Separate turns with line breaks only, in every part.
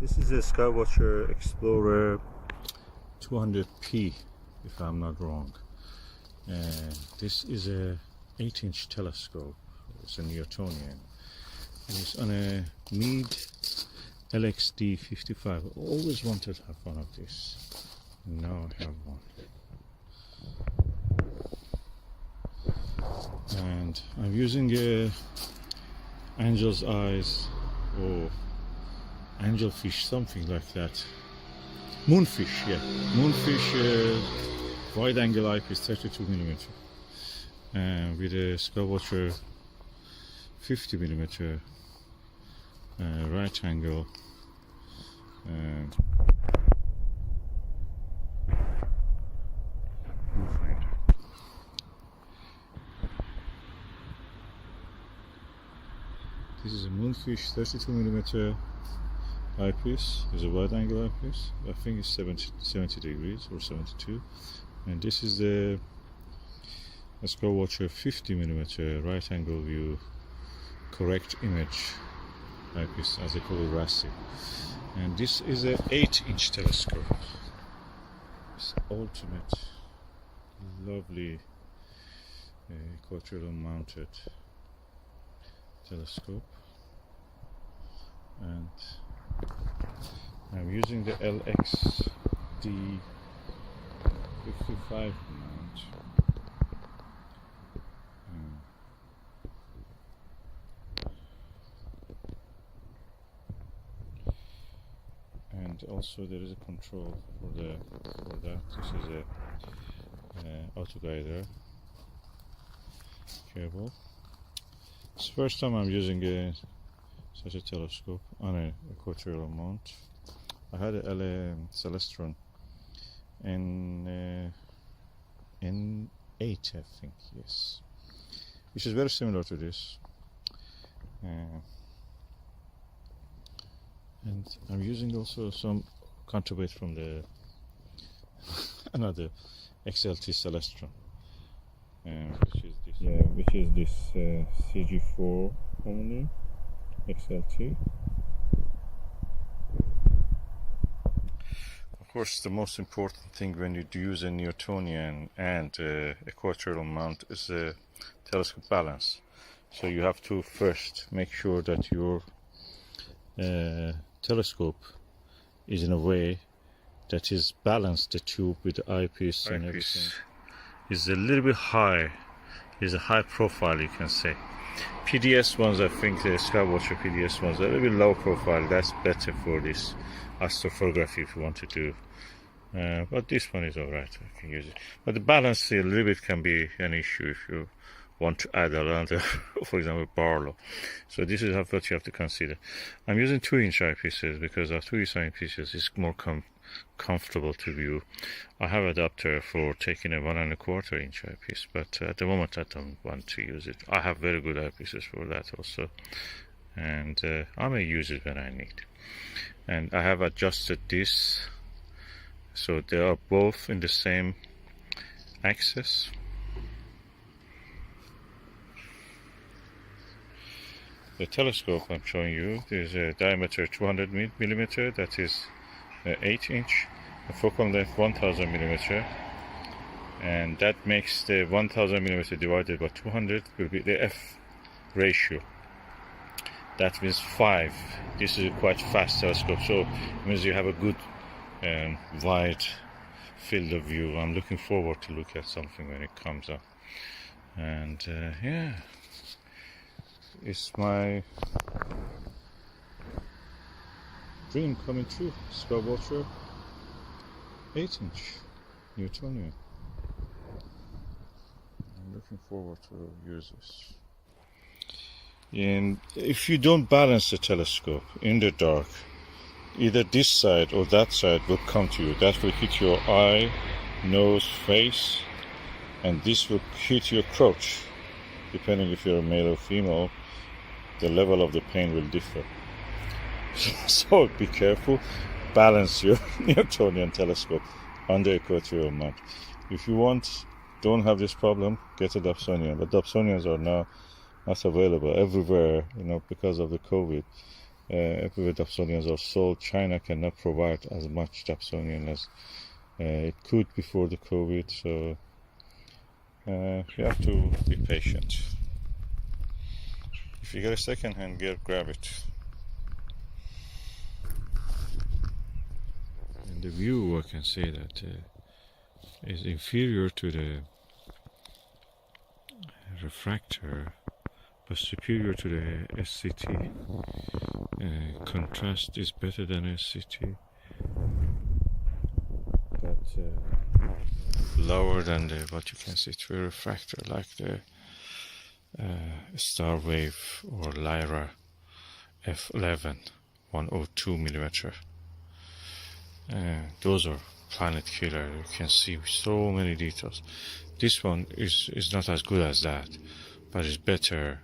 This is a Skywatcher Explorer 200p, if I'm not wrong. And this is a 8-inch telescope. It's a Newtonian. And it's on a Meade LXD55. I always wanted to have one of these. Now I have one. And I'm using a angel's eyes or angelfish, something like that. Moonfish, yeah. Moonfish wide angle eyepiece, 32mm. With a Skywatcher 50mm right angle. This is a Moonfish 32mm eyepiece. It's a wide angle eyepiece. I think it's 70 degrees or 72. And this is the Skywatcher 50mm right angle view correct image eyepiece, as they call it, RASI. And this is a 8-inch telescope. It's ultimate, lovely equatorial mounted telescope. And I'm using the LXD55 mount. And also there is a control for that. This is a auto guider cable. It's the first time I'm using such a telescope on an equatorial mount. I had a Celestron N8, I think, yes, which is very similar to this. And I'm using also some counterweight from the another XLT Celestron, which is this CG4 only XLT. Of course, the most important thing when you do use a Newtonian and equatorial mount is the telescope balance. So you have to first make sure that your telescope is in a way that is balanced, the tube with the eyepiece and everything is a little bit high, is a high profile, you can say. PDS ones, I think the Skywatcher PDS ones are a little bit low profile. That's better for this astrophotography if you want to do. But this one is alright, I can use it. But the balance a little bit can be an issue if you want to add another, for example, Barlow. So this is what you have to consider. I'm using 2-inch eyepieces because our 2-inch eyepieces is more comfortable to view. I have an adapter for taking a 1.25-inch eyepiece, but at the moment I don't want to use it. I have very good eyepieces for that also, and I may use it when I need. And I have adjusted this so they are both in the same axis. The telescope I'm showing you is a diameter 200mm, that is 8-inch, a focal length 1000mm, and that makes the 1000mm divided by 200 will be the F ratio. That means 5. This is a quite fast telescope, so it means you have a good wide field of view. I'm looking forward to look at something when it comes up. And yeah, it's my dream coming true. Skywatcher 8-inch Newtonian. I'm looking forward to use this. And if you don't balance the telescope in the dark, either this side or that side will come to you. That will hit your eye, nose, face, and this will hit your crotch. Depending if you're a male or female, the level of the pain will differ. So be careful. Balance your Newtonian telescope on the equatorial mount. If you don't have this problem, get a Dobsonian. But Dobsonians are now not available everywhere, because of the COVID. everywhere Dapsonians are sold, China cannot provide as much Dapsonian as it could before the COVID, so you have to be patient. If you get a second-hand gear, grab it. And the view, I can say that is inferior to the refractor, but superior to the SCT. Contrast is better than SCT, but lower than the what you can see through a refractor, like the Star Wave or Lyra F11 102 millimeter. Those are planet killer. You can see so many details. This one is not as good as that, but it's better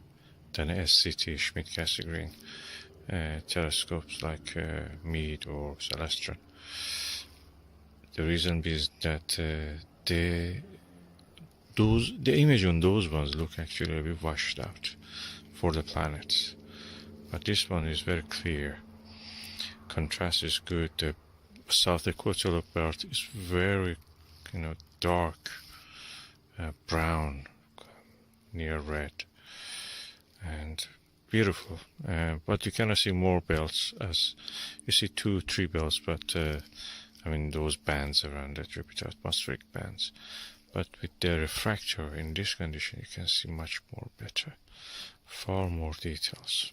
than SCT Schmidt-Cassegrain telescopes like Meade or Celestron. The reason is that the image on those ones look actually a bit washed out for the planets, but this one is very clear. Contrast is good. The south equatorial belt is very, dark brown, near red, and beautiful. But you cannot see more belts, as you see 2-3 belts, but those bands around the Jupiter, atmospheric bands. But with the refractor in this condition, you can see much more better, far more details.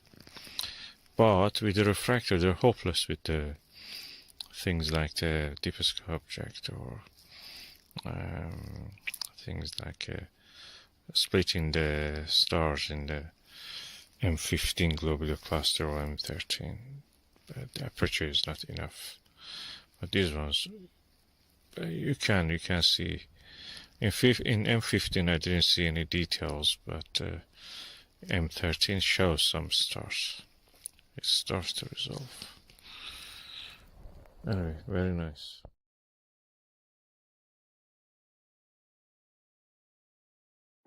But with the refractor, they're hopeless with the things like the deepest object, or things like splitting the stars in the M15 globular cluster or M13. The aperture is not enough. But these ones, you can see. In M15 I didn't see any details, but M13 shows some stars. It starts to resolve. Anyway, very nice.